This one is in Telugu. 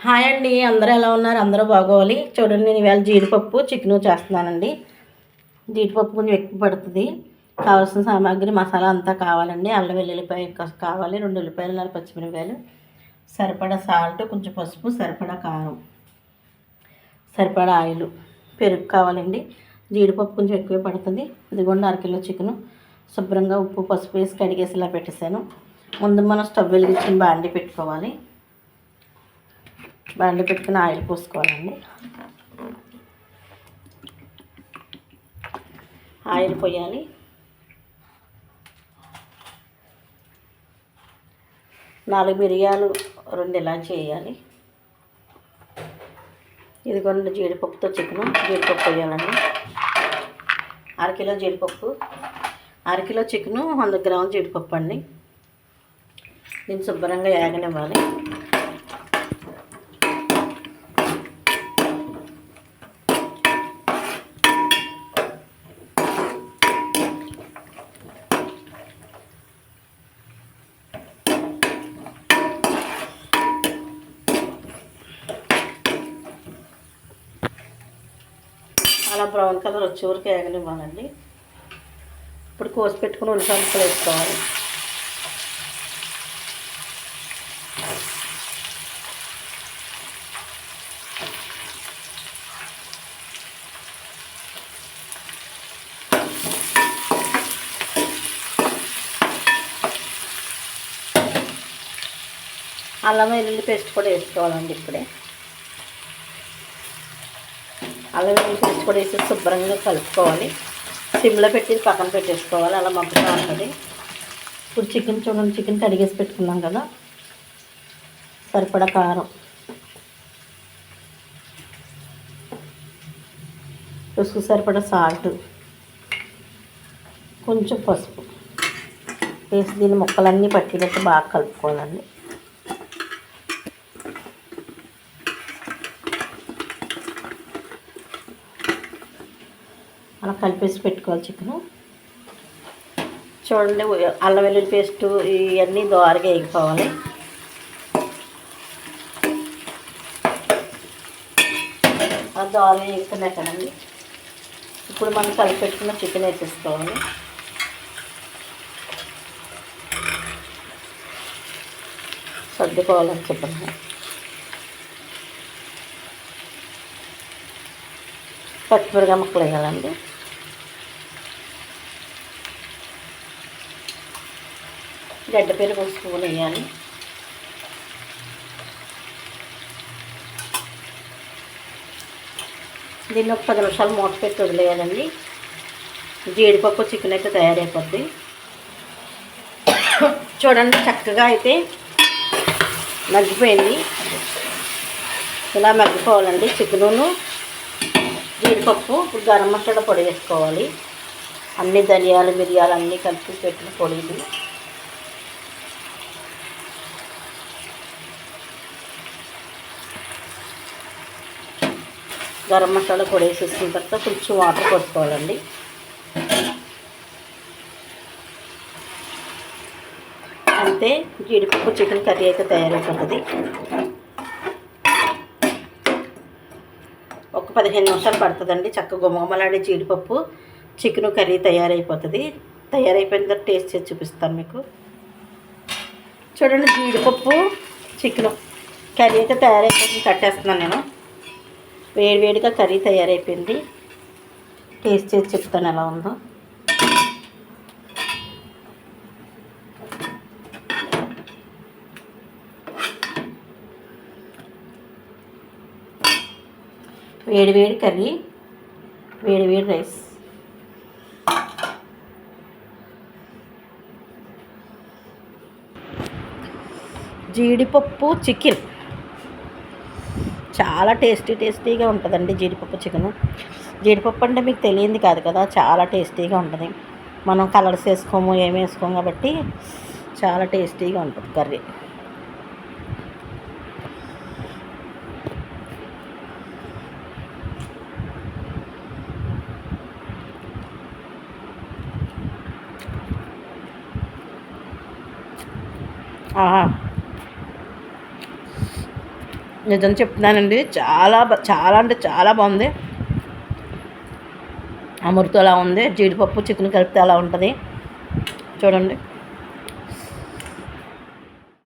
హాయ్ అండి, అందరూ ఎలా ఉన్నారు? అందరూ బాగోవాలి. చూడండి, నేను ఇవాళ జీడిపప్పు చికెను చేస్తున్నానండి. జీడిపప్పు కొంచెం ఎక్కువ పడుతుంది. కావాల్సిన సామాగ్రి మసాలా అంతా కావాలండి. అల్లం వెల్లుల్లిపాయ కావాలి, 2 ఉల్లిపాయలు, 4 పచ్చిమిరపకాయలు, సరిపడా సాల్ట్, కొంచెం పసుపు, సరిపడా కారం, సరిపడా ఆయిల్, పెరుగు కావాలండి. జీడిపప్పు కొంచెం ఎక్కువే పడుతుంది. ఇదిగోండి 1 కిలో చికెను శుభ్రంగా ఉప్పు పసుపు వేసి కడిగేసి ఇలా పెట్టేశాను. ముందు మనం స్టవ్ వెలిగించుకుని బాండి పెట్టుకోవాలి. బాండి పెట్టుకుని ఆయిల్ పోసుకోవాలండి. ఆయిల్ పోయాలి. నాలుగు మిరియాలు, 2 ఇలాచి వేయాలి. ఇదిగోండి జీడిపప్పుతో చికెను. జీడిపప్పు వేయాలండి. 1 కిలో జీడిపప్పు, 1 కిలో చికెను, 100 గ్రాముల జీడిపప్పు అండి. దీన్ని శుభ్రంగా వేగనివ్వాలి. అలా బ్రౌన్ కలర్ వచ్చే వరకు వేగనివ్వాలండి. ఇప్పుడు కోసి పెట్టుకుని ఉల్లిపాయ ముక్కలు వేసుకోవాలి. అల్లం వెల్లుల్లి పేస్ట్ కూడా వేసుకోవాలండి. ఇప్పుడే అల్లం వెల్లుల్లి పేస్ట్ కూడా వేసి శుభ్రంగా కలుపుకోవాలి. సిమ్లో పెట్టి పక్కన పెట్టేసుకోవాలి. అలా మగ్గుతూ ఉంటుంది. ఇప్పుడు చికెన్ చూడండి, చికెన్ కడిగేసి పెట్టుకున్నాం కదా. సరిపడా కారం, రుసుకు సరిపడా సాల్ట్, కొంచెం పసుపు వేసి దీన్ని ముక్కలన్నీ పట్టినట్టు బాగా కలుపుకోవాలండి. అలా కలిపేసి పెట్టుకోవాలి చికెను. చూడండి, అల్లం వెల్లుల్లి పేస్ట్ ఇవన్నీ దోరగా వేగిపోవాలి. అలా దోరగా వేగుతున్నాయి కదండి. ఇప్పుడు మనం కలిపి పెట్టుకున్న చికెన్ వేసేసుకోవాలి. సర్దుకోవాలని చెప్పండి. పచ్చిమిరపకాయ ముక్కలు వేయాలండి. గడ్డ పెరుగు స్పూన్ వేయాలి. దీన్ని ఒక 10 నిమిషాలు మూత పెట్టి వదిలేయాలండి. జీడిపప్పు చికెన్ అయితే తయారైపోద్ది. చూడండి, చక్కగా అయితే మగ్గిపోయింది. ఇలా మగ్గిపోవాలండి చికెను, జీడిపప్పు. ఇప్పుడు గరం మసాలా పొడి వేసుకోవాలి. అన్ని ధనియాలు మిరియాలు అన్నీ కలిపి పెట్టిన పొడి ఇది. గరం మసాలా పొడి వేసేసిన తర్వాత కొంచెం వాటర్ పోసుకోవాలండి. అంతే, జీడిపప్పు చికెన్ కర్రీ అయితే తయారైపోతుంది. ఒక 15 నిమిషాలు పడుతుందండి. చక్కగా గుమగుమలాడే జీడిపప్పు చికెను కర్రీ తయారైపోతుంది. తయారైపోయిన తర్వాత టేస్ట్ చేసి చూపిస్తాను మీకు. చూడండి, జీడిపప్పు చికెను కర్రీ అయితే తయారైపోయింది. కట్టేస్తున్నాను నేను. వేడివేడిగా కర్రీ తయారైపోయింది. టేస్ట్ చేసి చెప్తాను ఎలా ఉందో. వేడివేడి కర్రీ, వేడివేడి రైస్. జీడిపప్పు చికెన్ చాలా టేస్టీగా ఉంటుందండి. జీడిపప్పు చికెను. జీడిపప్పు అంటే మీకు తెలియంది కాదు కదా, చాలా టేస్టీగా ఉంటుంది. మనం కలర్స్ వేసుకోము, ఏమి వేసుకోము కాబట్టి చాలా టేస్టీగా ఉంటుంది కర్రీ. నిజం చెప్తున్నానండి, చాలా చాలా అంటే చాలా బాగుంది. అమృతం అలా ఉంది, జీడిపప్పు చికెన్ కలిపితే అలా ఉంటుంది చూడండి.